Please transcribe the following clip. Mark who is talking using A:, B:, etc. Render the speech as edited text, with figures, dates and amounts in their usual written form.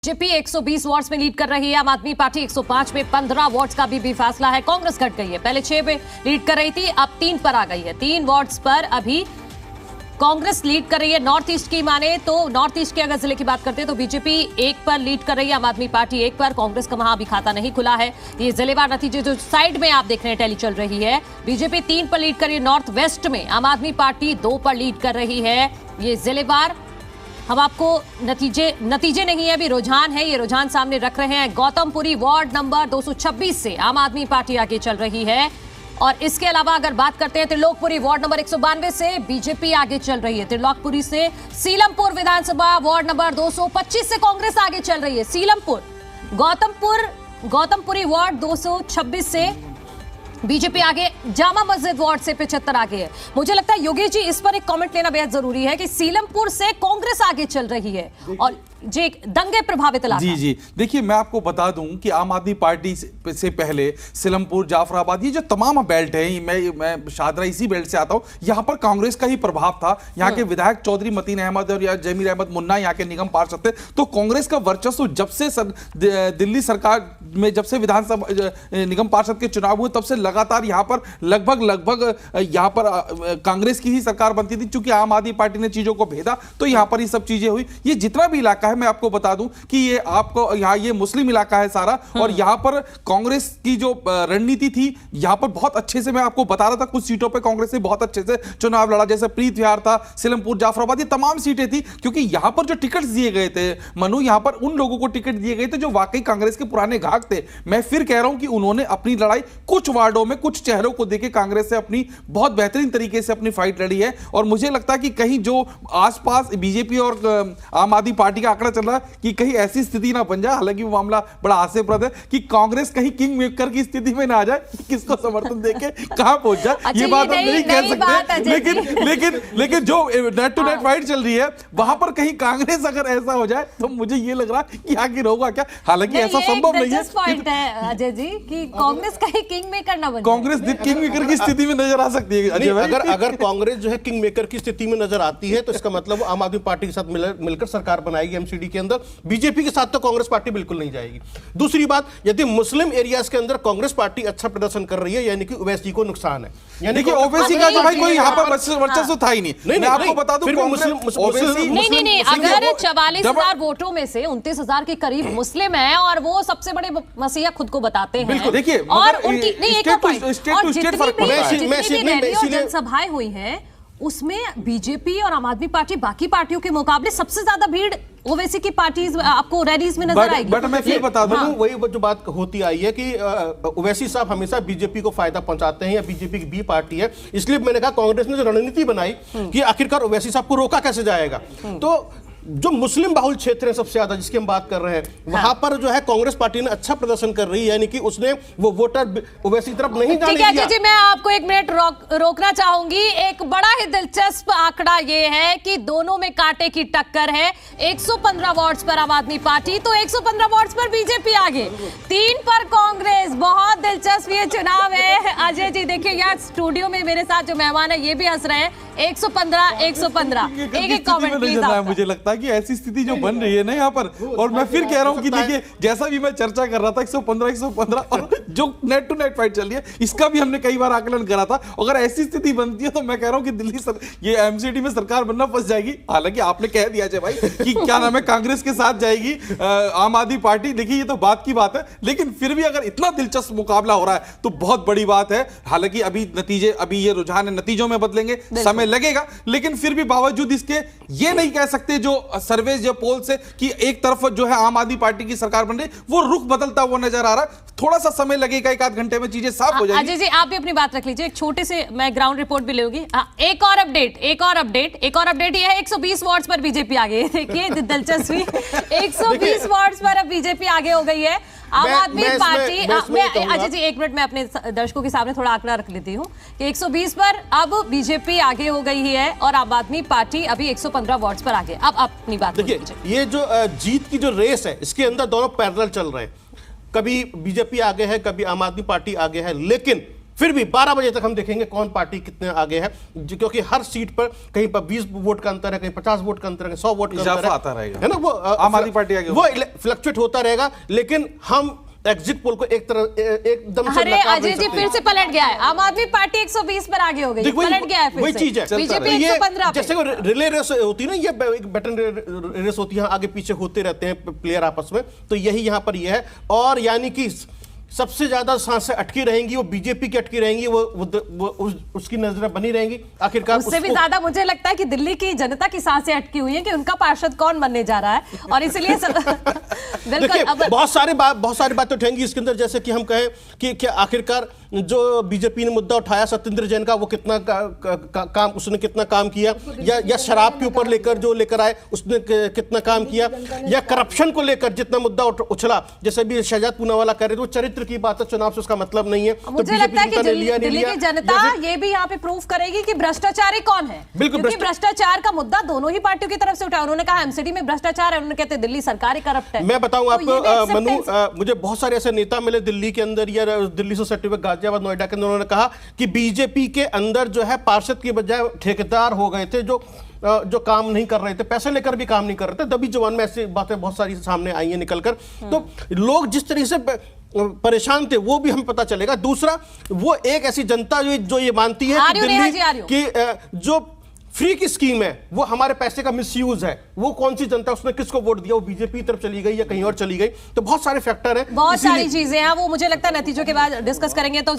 A: BJP 120 wards में lead कर रही है। आम आदमी पार्टी 105 में 15 वार्ड्स का भी फैसला है। कांग्रेस घट गई है, पहले 6 में लीड कर रही थी, अब 3 पर आ गई है। 3 वार्ड्स पर अभी कांग्रेस लीड कर रही है। नॉर्थ ईस्ट की माने तो नॉर्थ ईस्ट के अगर जिले की बात करते हैं तो बीजेपी 1 पर लीड कर रही है, आम आदमी पार्टी 1 पर। कांग्रेस का वहां अभी खाता नहीं खुला है। ये जिलेवार नतीजे जो साइड में आप देख रहे हैं टैली चल रही है। बीजेपी 3 पर लीड कर रही है। नॉर्थ वेस्ट में आम आदमी पार्टी 2 पर लीड कर रही है। ये जिलेवार हम आपको नतीजे नहीं है, अभी रुझान है, ये रुझान सामने रख रहे हैं। गौतमपुरी वार्ड नंबर 226 से आम आदमी पार्टी आगे चल रही है। और इसके अलावा अगर बात करते हैं त्रिलोकपुरी वार्ड नंबर 192 से बीजेपी आगे चल रही है। त्रिलोकपुरी से सीलमपुर विधानसभा वार्ड नंबर 225 से कांग्रेस आगे चल रही है। सीलमपुर गौतमपुरी वार्ड 226 से बीजेपी आगे। जामा मस्जिद वार्ड से 75 आगे है। मुझे लगता है योगेश जी इस पर एक कमेंट लेना बेहद जरूरी है कि सीलमपुर से कांग्रेस आगे चल रही है और जी दंगे प्रभावित इलाका।
B: जी देखिए, मैं आपको बता दूं कि आम आदमी पार्टी से पहले सीलमपुर, जाफराबाद, ये जो तमाम बेल्ट है, मैं शादरा इसी बेल्ट से आता हूं, यहां पर कांग्रेस का ही प्रभाव था। यहां के विधायक चौधरी मतीन अहमद और जमीर अहमद मुन्ना यहां के निगम पार्षद थे। तो कांग्रेस का वर्चस्व जब से दिल्ली सरकार में जब से विधानसभा निगम पार्षद के चुनाव हुए तब से लगातार यहां पर लगभग यहां पर कांग्रेस की ही सरकार बनती थी। चूंकि आम आदमी पार्टी ने चीजों को भेदा तो यहां पर ये सब चीजें हुई। ये जितना भी इलाका मैं आपको बता दूं कि ये आपको यहां ये मुस्लिम इलाका है सारा, और यहां पर कांग्रेस की जो रणनीति थी यहां पर बहुत अच्छे से, मैं आपको बता रहा था, कुछ सीटों पे कांग्रेस ने बहुत अच्छे से चुनाव लड़ा, जैसे प्रीत विहार था, सीलमपुर, जाफराबाद, ये तमाम सीटें थी। क्योंकि यहां पर जो टिकट दिए गए थे मनु, यहां पर उन लोगों को टिकट दिए गए थे जो वाकई कांग्रेस के पुराने घाक थे। मैं फिर कह रहा हूं कि उन्होंने अपनी लड़ाई कुछ वार्डों में कुछ चेहरों को देके कांग्रेस से अपनी बहुत बेहतरीन तरीके से अपनी फाइट लड़ी है। और मुझे लगता है कि कहीं जो आसपास बीजेपी और आम आदमी पार्टी का आंकड़ा चल रहा है कि कहीं ऐसी स्थिति ना बन जाए, हालांकि वो मामला बड़ा हास्यप्रद है, कि कांग्रेस कहीं किंग मेकर की स्थिति में ना आ जाए, किसको समर्थन देके कहां पहुंच जाए। ये बात हम नहीं कह सकते, लेकिन जो नेट टू नेट फाइट चल रही है वहां पर कहीं कांग्रेस अगर ऐसा हो जाए तो मुझे ये लग रहा कि आखिर होगा क्या। हालांकि ऐसा संभव नहीं है।
A: पॉइंट है अजय जी कि कांग्रेस कहीं किंग मेकर ना बन जाए।
B: कांग्रेस किंग मेकर की स्थिति में नजर आ सकती है अजय भाई।
C: अगर कांग्रेस जो है किंग मेकर की स्थिति में नजर आती है तो इसका मतलब आम आदमी पार्टी के साथ मिलकर सरकार बनाएगी एमसीडी के अंदर। बीजेपी के साथ तो कांग्रेस पार्टी बिल्कुल नहीं जाएगी। दूसरी बात, यदि मुस्लिम एरियाज के अंदर कांग्रेस पार्टी अच्छा प्रदर्शन कर रही है यानी कि ओवैसी को नुकसान है। यानी कि
B: ओवैसी का तो भाई कोई यहां पर वर्चस्व था ही नहीं। मैं आपको बता दूं
A: नहीं, अगर 44,000 वोटों में से 29,000 के करीब मुस्लिम है और वो सबसे बड़े मसीहा खुद को बताते हैं।
B: देखिए,
A: और उनकी जनसभाएं हुई हैं उसमें बीजेपी और आम आदमी पार्टी बाकी पार्टियों के मुकाबले सबसे ज्यादा भीड़ ओवैसी की पार्टी आपको रैलीज में नजर आएगी।
B: बट मैं फिर बता दूं,
C: वही जो बात होती आई है कि ओवैसी साहब हमेशा बीजेपी को फायदा पहुंचाते हैं या बीजेपी की बी पार्टी है। इसलिए मैंने कहा कांग्रेस ने जो रणनीति बनाई कि आखिरकार ओवैसी साहब को रोका कैसे जाएगा। तो जो मुस्लिम बाहुल क्षेत्र है सबसे ज्यादा जिसकी हम बात कर रहे हैं वहां पर जो है कांग्रेस पार्टी ने अच्छा प्रदर्शन कर रही है, यानी कि उसने वो वोटर ओवैसी तरफ नहीं जाने दिया।
A: ठीक है जी, मैं आपको 1 मिनट रोकना चाहूंगी। एक बड़ा ही दिलचस्प आंकड़ा ये है कि दोनों में कांटे की टक्कर है। 115 वार्ड्स पर आम आदमी पार्टी तो 115 वार्ड्स पर बीजेपी आगे, 3 पर कांग्रेस। बहुत दिलचस्प ये चुनाव है। अजय जी देखिए, यहाँ स्टूडियो में मेरे साथ जो मेहमान है ये भी हंस रहे हैं। 115 एक कमेंट प्लीज।
B: मुझे लगता है कि ऐसी स्थिति जो बन रही है ना यहाँ पर, और मैं फिर कह रहा हूँ कि देखिए जैसा भी मैं चर्चा कर रहा था 115 और जो नेट टू नेट फाइट चल रही है इसका भी हमने कई बार आकलन करा था। अगर ऐसी स्थिति बनती है तो मैं कह रहा हूँ कि दिल्ली ये एमसीडी में सरकार बनना फंस जाएगी। हालांकि आपने कह दिया जय भाई कि क्या नाम है, कांग्रेस के साथ जाएगी आम आदमी पार्टी। देखिए ये तो बात की बात है, लेकिन फिर भी अगर इतना दिलचस्प मुकाबला हो रहा है तो बहुत बड़ी बात है। हालांकि अभी ये रुझान है, नतीजों में बदलेंगे, समय लगेगा, लेकिन फिर भी बावजूद इसके ये नहीं कह सकते जो सर्वे या पोल से कि एक तरफ जो है आम आदमी पार्टी की सरकार बन रही, वो रुख बदलता हुआ नजर आ रहा है। थोड़ा सा समय लगेगा, 1 आध घंटे में चीजें साफ हो जाएंगी।
A: अजय जी आप भी अपनी बात रख लीजिए, एक छोटे से मैं ग्राउंड रिपोर्ट भी लेगी। एक और अपडेट ये है 120 वार्ड्स पर बीजेपी आगे। देखिए दिलचस्पी, 120 वार्ड्स पर अब बीजेपी आगे हो गई है। आम आदमी पार्टी अजय जी 1 मिनट मैं अपने दर्शकों के सामने थोड़ा आंकड़ा रख लेती हूँ कि 120 पर अब बीजेपी आगे हो गई है और आम आदमी पार्टी अभी 115 वार्ड्स पर आगे। अब अपनी बात
C: देखिए, ये जो जीत की जो रेस है इसके अंदर दोनों पैरेलल चल रहे हैं। कभी बीजेपी आगे है, कभी आम आदमी पार्टी आगे है, लेकिन फिर भी 12 बजे तक हम देखेंगे कौन पार्टी कितने आगे है, क्योंकि हर सीट पर कहीं पर 20 वोट का अंतर है, कहीं 50 वोट का अंतर है, 100 वोट का अंतर
B: आता रहेगा,
C: है ना। वो
B: आम आदमी पार्टी आगे
C: वो फ्लक्चुएट होता रहेगा, लेकिन हम एग्जिट पोल को एकदम से
A: अरे अजय जी फिर से पलट गया है, आम आदमी पार्टी 120 पर आगे हो गई, पलट गया है फिर
C: वही चीज है।
A: बीजेपी 115
C: जैसे रिले रेस होती है ना, ये बैटन रेस होती है, आगे पीछे होते रहते हैं प्लेयर आपस में, तो यही यहां पर ये है। और यानी कि सबसे ज्यादा सांसें अटकी रहेंगी वो बीजेपी की अटकी रहेंगी, उसकी नजरें बनी रहेंगी आखिरकार।
A: उससे भी ज्यादा मुझे लगता है कि दिल्ली की जनता की सांसें अटकी हुई है कि उनका पार्षद कौन बनने जा रहा है, और इसलिए
C: बिल्कुल बहुत सारी बातें उठेंगी इसके अंदर, जैसे कि हम कहें कि आखिरकार जो बीजेपी ने मुद्दा उठाया सत्येंद्र जैन का, वो कितना काम उसने कितना काम किया, या शराब के ऊपर लेकर आए उसने कितना काम किया, या करप्शन को लेकर जितना मुद्दा उछला, जैसे भी शहजाद पूनावाला कह रहे थे, वो चरित्र की बात है, चुनाव से उसका मतलब नहीं है।
A: मुझे लगता है कि दिल्ली की जनता ये भी यहाँ पे प्रूव करेगी कि भ्रष्टाचारी कौन है, क्योंकि भ्रष्टाचार का मुद्दा दोनों ही पार्टियों की तरफ से उठा। उन्होंने कहा एमसीडी में भ्रष्टाचार है, उन्होंने कहते दिल्ली सरकार ही करप्ट है।
C: मैं बताऊं आपको मनु, मुझे बहुत सारे ऐसे नेता मिले दिल्ली के अंदर या दिल्ली से सटे हुए गाजियाबाद नोएडा के अंदर, उन्होंने कहा कि बीजेपी के अंदर जो है पार्षद की बजाय ठेकेदार हो गए थे, जो काम नहीं कर रहे थे, पैसे लेकर भी काम नहीं कर रहे थे। दबी जवान में ऐसी बातें बहुत सारी सामने आई हैं निकलकर। तो लोग जिस तरीके से परेशान थे वो भी हमें पता चलेगा। दूसरा, वो एक ऐसी जनता जो ये मानती है कि दिल्ली की जो फ्री की स्कीम है वो हमारे पैसे का मिसयूज है, वो कौन सी जनता, उसने किसको वोट दिया, वो बीजेपी की तरफ चली गई या कहीं और चली गई। तो बहुत सारे फैक्टर हैं,
A: बहुत सारी चीजें हैं, वो मुझे लगता है नतीजों के बाद डिस्कस करेंगे। तो